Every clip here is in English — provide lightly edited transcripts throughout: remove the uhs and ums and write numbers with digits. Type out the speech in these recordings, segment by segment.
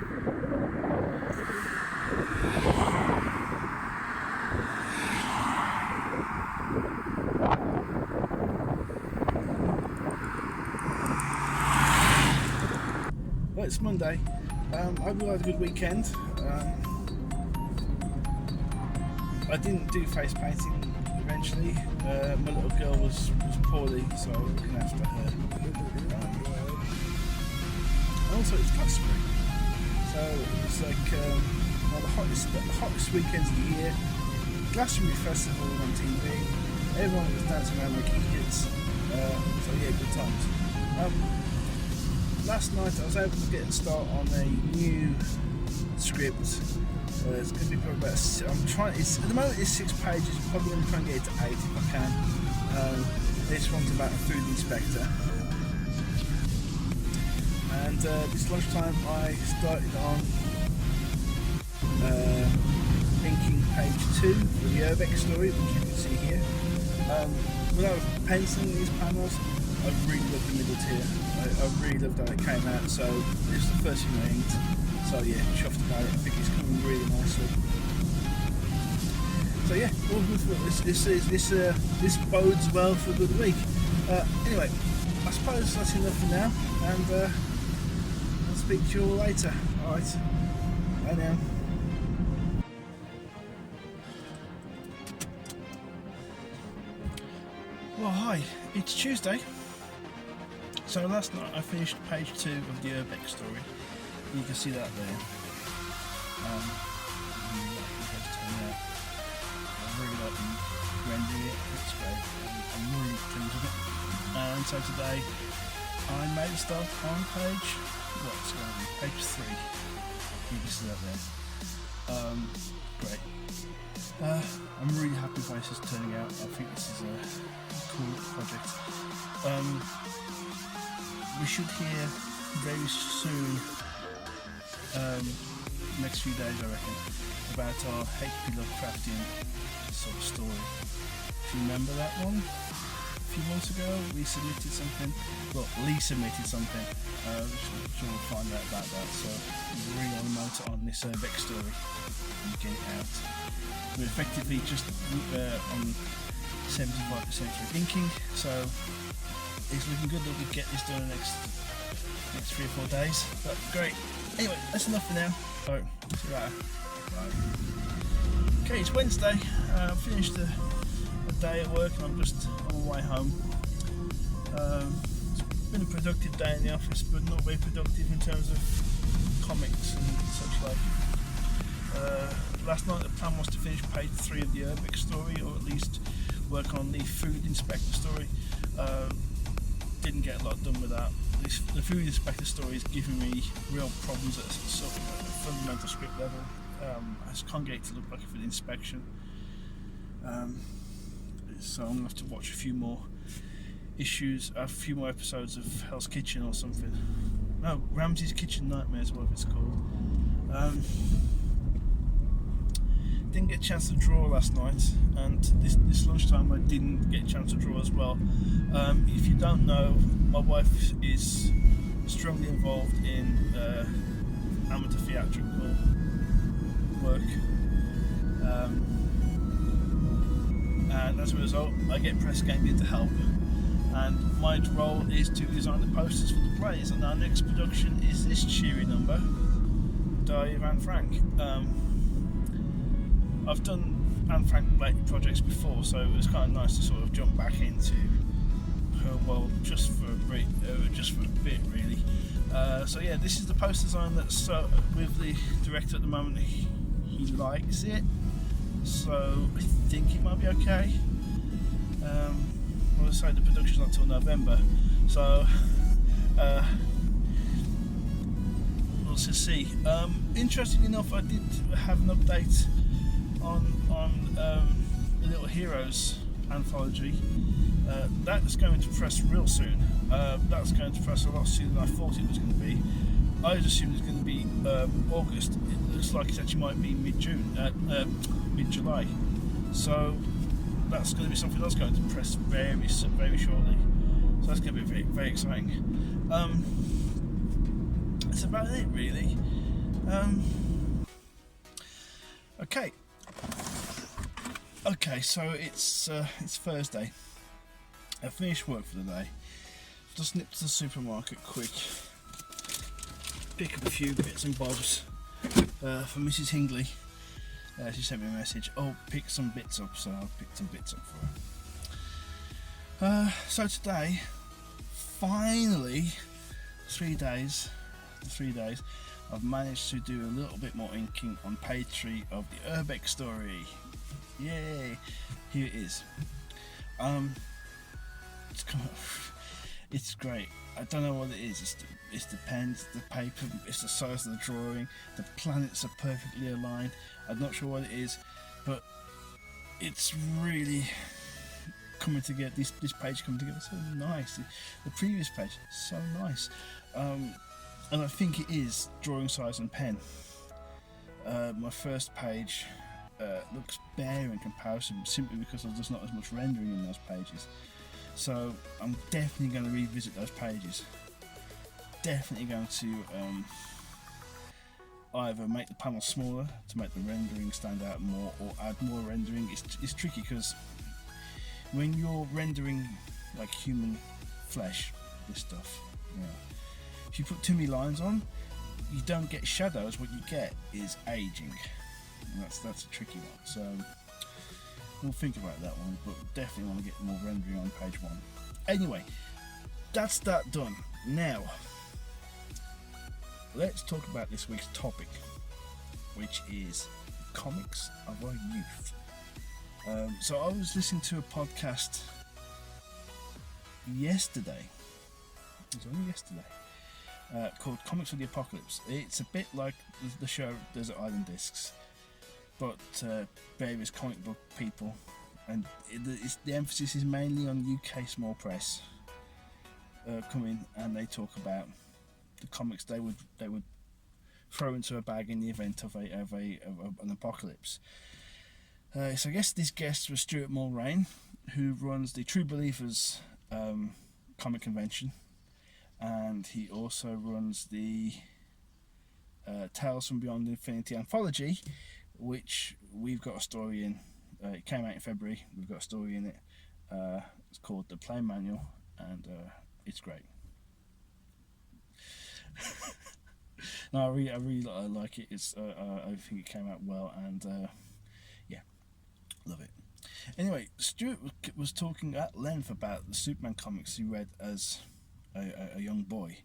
Well, it's Monday. I hope you had a good weekend. I didn't do face painting eventually. My little girl was poorly, so I was looking after her. Also, it's Glastonbury, so it's like one of the hottest weekends of the year. Glastonbury Festival on TV. Everyone was dancing around like idiots. So yeah, good times. Last night I was able to get a start on a new script. It's going to be probably about. At the moment it's 6 pages. Probably going to try and get it to 8 if I can. This one's about a food inspector. And this lunchtime I started on inking page 2 for the Urbex story, which you can see here. When I was penciling these panels, I really loved the middle tier. I really loved how it came out, so this is the first thing I inked. So yeah, chuffed about it. I think it's coming really nicely. So yeah, all good for this bodes well for a good week. Anyway, I suppose that's enough for now, and I'll speak to you all later. Alright, bye now. Well, hi, it's Tuesday. So last night I finished page 2 of the Urbex story. You can see that there. I really like them rendering it, it's great. I'm really pleased with it. And so today I made a start on page 3. You can see that there. Great. I'm really happy with how this is turning out. I think this is a cool project. We should hear very soon, next few days I reckon, about our H.P. Lovecraftian sort of story. If you remember that one? A few months ago we submitted something, well, Lee submitted something, sure we'll find out about that, so we're really on the motor on this Urbex story and get it out. We're effectively just on 75% through inking, so it's looking good that we get this done in the next 3 or 4 days, but great. Anyway, that's enough for now. So, see you later. Bye. Okay, it's Wednesday. I've finished a day at work and I'm just on my way home. It's been a productive day in the office, but not very productive in terms of comics and such like. Last night the plan was to finish page 3 of the Urbex story, or at least work on the food inspector story. Didn't get a lot done with that. The food inspector story is giving me real problems at a sort of a fundamental script level. I just can't get it to look like a food inspection. So I'm going to have to watch a few more episodes of Hell's Kitchen or something. No, Ramsay's Kitchen Nightmare is what it's called. Didn't get a chance to draw last night, and this lunchtime I didn't get a chance to draw as well. If you don't know, my wife is strongly involved in amateur theatrical work, and as a result I get press gang in to help, and my role is to design the posters for the plays, and our next production is this cheery number, Diary of Anne Frank. I've done Anne Frank related projects before, so it was kind of nice to sort of jump back into her world just for a bit really. So yeah, this is the poster design that's with the director at the moment. He likes it, so I think it might be okay. Well, I say the production's not till November, so we'll just see. Interestingly enough, I did have an update on the Little Heroes anthology. That's going to press real soon. That's going to press a lot sooner than I thought it was going to be. I just assumed it was going to be August. It looks like it actually might be mid-June, mid-July. So that's going to be something that's going to press very shortly. So that's going to be very, very exciting. That's about it really. Okay. Okay, so it's Thursday. I finished work for the day. Just nipped to the supermarket quick. Pick up a few bits and bobs for Mrs. Hingley. She sent me a message. Oh, pick some bits up, so I picked some bits up for her. So today, finally, 3 days, I've managed to do a little bit more inking on page 3 of the Urbex story. Yay! Here it is. It's great. I don't know what it is. It's the pens, the paper, it's the size of the drawing. The planets are perfectly aligned. I'm not sure what it is, but it's really coming together. This page coming together so nice. The previous page so nice, and I think it is drawing size and pen. My first page looks bare in comparison, simply because there's not as much rendering in those pages. So I'm definitely going to revisit those pages. Definitely going to either make the panel smaller to make the rendering stand out more, or add more rendering. It's tricky because when you're rendering like human flesh, this stuff, if you put too many lines on, you don't get shadows. What you get is aging, and that's a tricky one. So we'll think about that one, but definitely want to get more rendering on page 1. Anyway, that's that done. Now, let's talk about this week's topic, which is comics of our youth. So I was listening to a podcast yesterday. It was only yesterday. Called Comics of the Apocalypse. It's a bit like the show Desert Island Discs, but various comic book people, and the emphasis is mainly on UK small press. Come in and they talk about the comics they would throw into a bag in the event of an apocalypse. So I guess this guest was Stuart Mulrain, who runs the True Believers comic convention, and he also runs the Tales from Beyond Infinity anthology, which we've got a story in. It came out in February. We've got a story in it. It's called The Play Manual, and it's great. No, I really like it. I think it came out well, and yeah, love it. Anyway, Stuart was talking at length about the Superman comics he read as a young boy,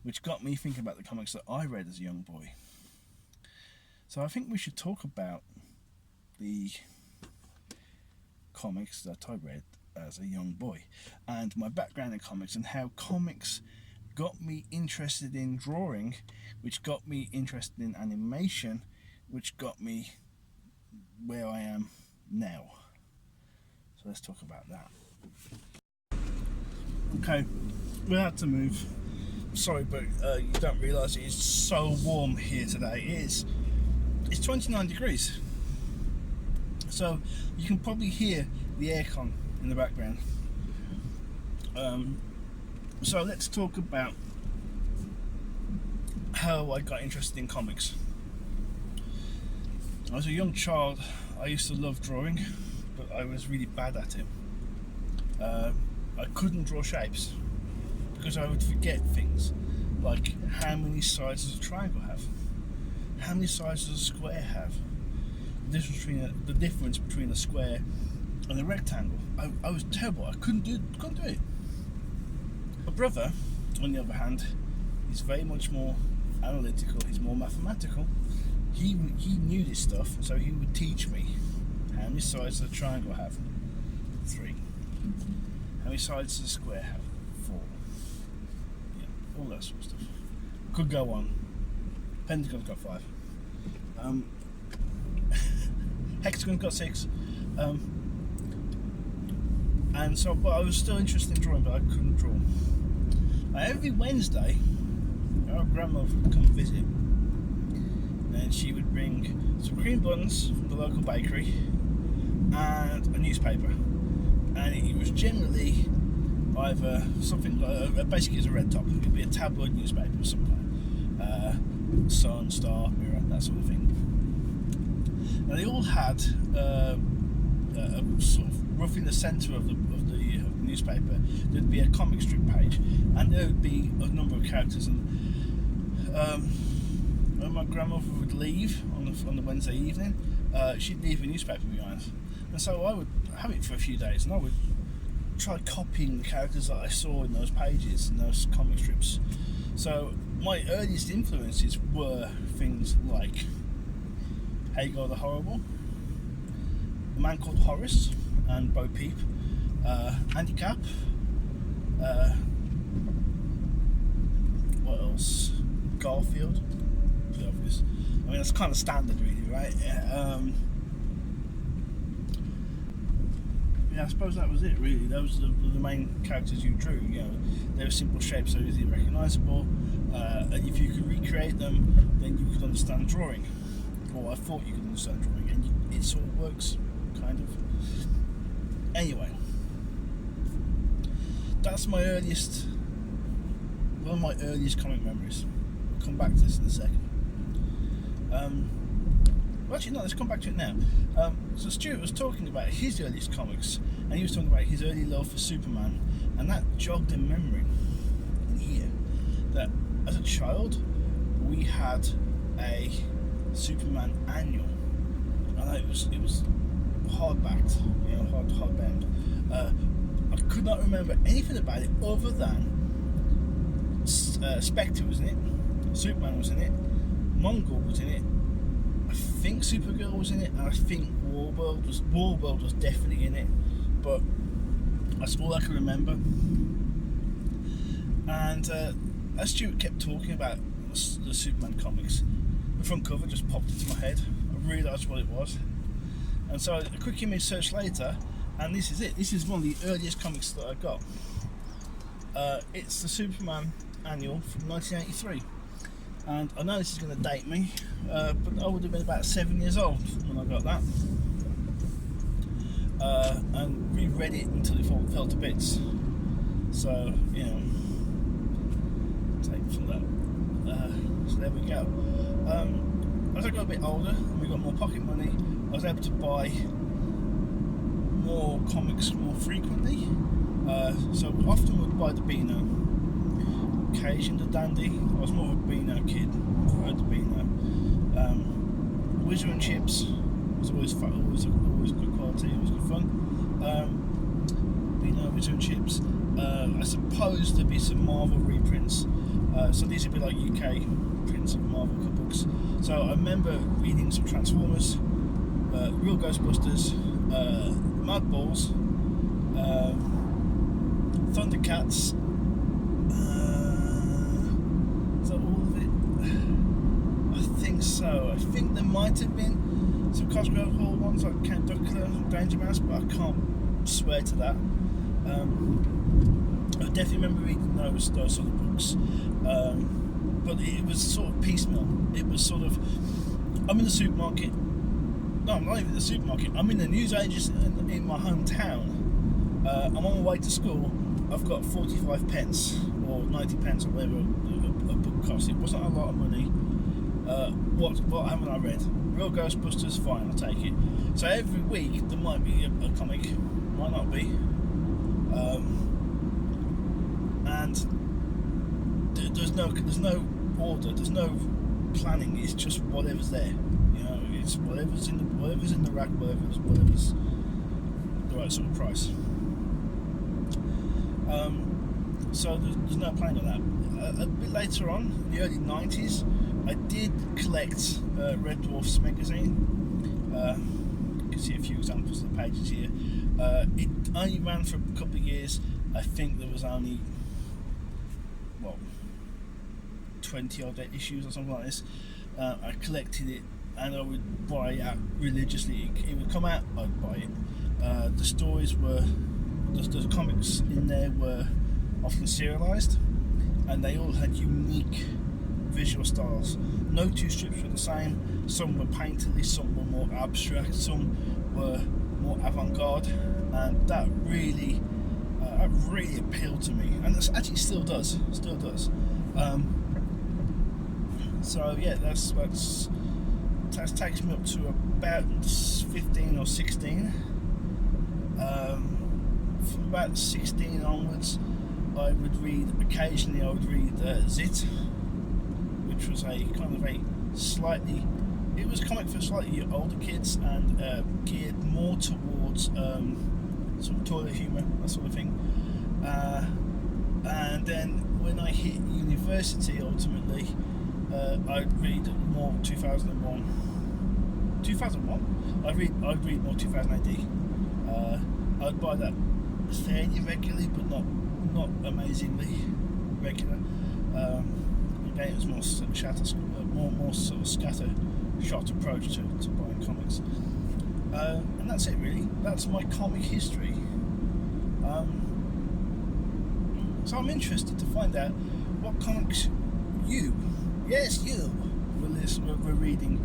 which got me thinking about the comics that I read as a young boy. So I think we should talk about the comics that I read as a young boy, and my background in comics, and how comics got me interested in drawing, which got me interested in animation, which got me where I am now. So let's talk about that. Okay, we had to move. Sorry, but you don't realise it is so warm here today. It's 29 degrees. So you can probably hear the aircon in the background. So let's talk about how I got interested in comics. As a young child, I used to love drawing, but I was really bad at it. I couldn't draw shapes because I would forget things, like how many sides does a triangle have? How many sides does a square have? The difference between a square and a rectangle. I was terrible. I couldn't do it. My brother, on the other hand, is very much more analytical. He's more mathematical. He knew this stuff, so he would teach me. How many sides does a triangle have? 3. How many sides does a square have? 4. Yeah, all that sort of stuff. Could go on. Pentagon's got 5. Hexagon's got 6. And so, but I was still interested in drawing, but I couldn't draw. Every Wednesday, our grandmother would come visit, and she would bring some cream buns from the local bakery and a newspaper. And it was generally either something basically as a red top. It would be a tabloid newspaper of some kind. Sun, Star, Mirror. that sort of thing. Now they all had sort of roughly in the centre of the newspaper, there'd be a comic strip page, and there would be a number of characters. And when my grandmother would leave on the Wednesday evening, she'd leave a newspaper behind, and so I would have it for a few days, and I would try copying the characters that I saw in those pages, in those comic strips. So my earliest influences were things like Hagar the Horrible, A Man Called Horace and Bo Peep, Andy Capp, what else? Garfield, pretty obvious. I mean, that's kind of standard, really, right? Yeah, I suppose that was it, really. Those were the main characters you drew. You know, they were simple shapes, so easily recognisable. And if you could recreate them, then you could understand drawing. Or I thought you could understand drawing, and it sort of works, kind of. Anyway, that's one of my earliest comic memories. We'll come back to this in a second. Well, actually, no, let's come back to it now. So Stuart was talking about his earliest comics, and he was talking about his early love for Superman, and that jogged a memory in here that as a child we had a Superman annual, and it was hardbacked, you know, hardbound. I could not remember anything about it other than Spectre was in it, Superman was in it, Mongol was in it, I think Supergirl was in it, and I think Warworld was definitely in it, but that's all I can remember. And as Stuart kept talking about the Superman comics, the front cover just popped into my head. I realised what it was, and so a quick image search later, and this is it. This is one of the earliest comics that I got. It's the Superman annual from 1983. And I know this is going to date me, but I would have been about 7 years old when I got that, and reread it until it fell to bits. So, you know, take from that. So there we go. As I got a bit older and we got more pocket money, I was able to buy more comics more frequently. So often would buy the Beano. Occasion the Dandy. I was more of a Beano kid. I preferred the Beano. Whizzer and Chips was always fun, always good quality, always good fun. Beano, Whizzer and Chips. I suppose there'd be some Marvel reprints. So these would be like UK prints of Marvel books. So I remember reading some Transformers, Real Ghostbusters, Mad Balls, Thundercats. So I think there might have been some Cosgrove Hall ones like Count Duckula and Danger Mouse, but I can't swear to that. I definitely remember reading those sort of books, but it was sort of piecemeal. It was sort of, I'm in the supermarket. No, I'm not even in the supermarket. I'm in the newsagents in my hometown. I'm on my way to school. I've got 45 pence or 90 pence or whatever a book cost. It wasn't a lot of money. What haven't I read? Real Ghostbusters, fine, I'll take it. So every week there might be a comic, might not be, and there's no order, there's no planning. It's just whatever's there. You know, it's whatever's in the rack, whatever's the right sort of price. So there's no planning on that. A bit later on, in the early 90s, I did collect Red Dwarfs magazine. You can see a few examples of the pages here. It only ran for a couple of years. I think there was only 20 odd issues or something like this. I collected it and I would buy it religiously. It would come out, I'd buy it. The stories were, the comics in there were often serialised, and they all had unique visual styles. No two strips were the same. Some were painterly, some were more abstract, some were more avant-garde, and that really appealed to me, and it actually still does. So yeah, that's that takes me up to about 15 or 16. From about 16 onwards, occasionally I would read Zit, which was a kind of a slightly, it was a comic for slightly older kids and geared more towards sort of toilet humour, that sort of thing. And then when I hit university, ultimately, I'd read more 2001. 2001? I'd read more 2000 AD. I'd buy that fairly regularly, but not amazingly regular. Again, it was more sort of more sort of scattershot approach to buying comics. And that's it, really. That's my comic history. So I'm interested to find out what comics you were reading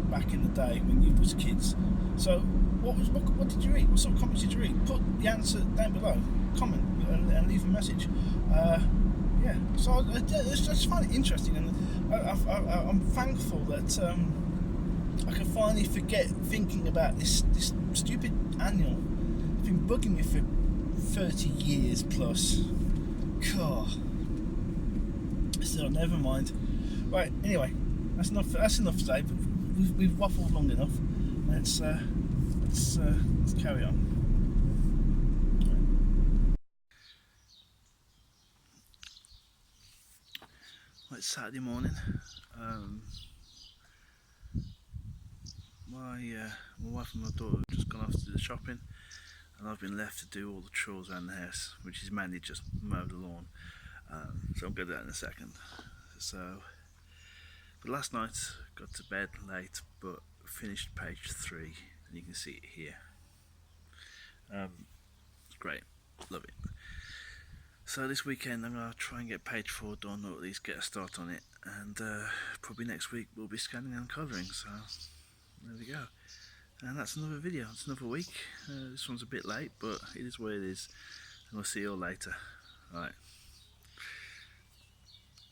back in the day when you was kids. So what did you read? What sort of comics did you read? Put the answer down below. Comment and leave a message. Yeah. So I just find it interesting, and I'm thankful that I can finally forget thinking about this stupid annual. It's been bugging me for 30 years plus. God. So never mind. Right. Anyway, that's enough today. We've waffled long enough. Let's carry on. Well, it's Saturday morning. My wife and my daughter have just gone off to do the shopping, and I've been left to do all the chores around the house, which is mainly just mow the lawn. So I'll get to that in a second. But last night got to bed late, but finished page 3, and you can see it here. It's great, love it. So this weekend I'm going to try and get page 4 done, or at least get a start on it, and probably next week we'll be scanning and covering, so there we go. And that's another video, it's another week. This one's a bit late, but it is what it is, and we'll see you all later. Alright,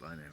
bye now.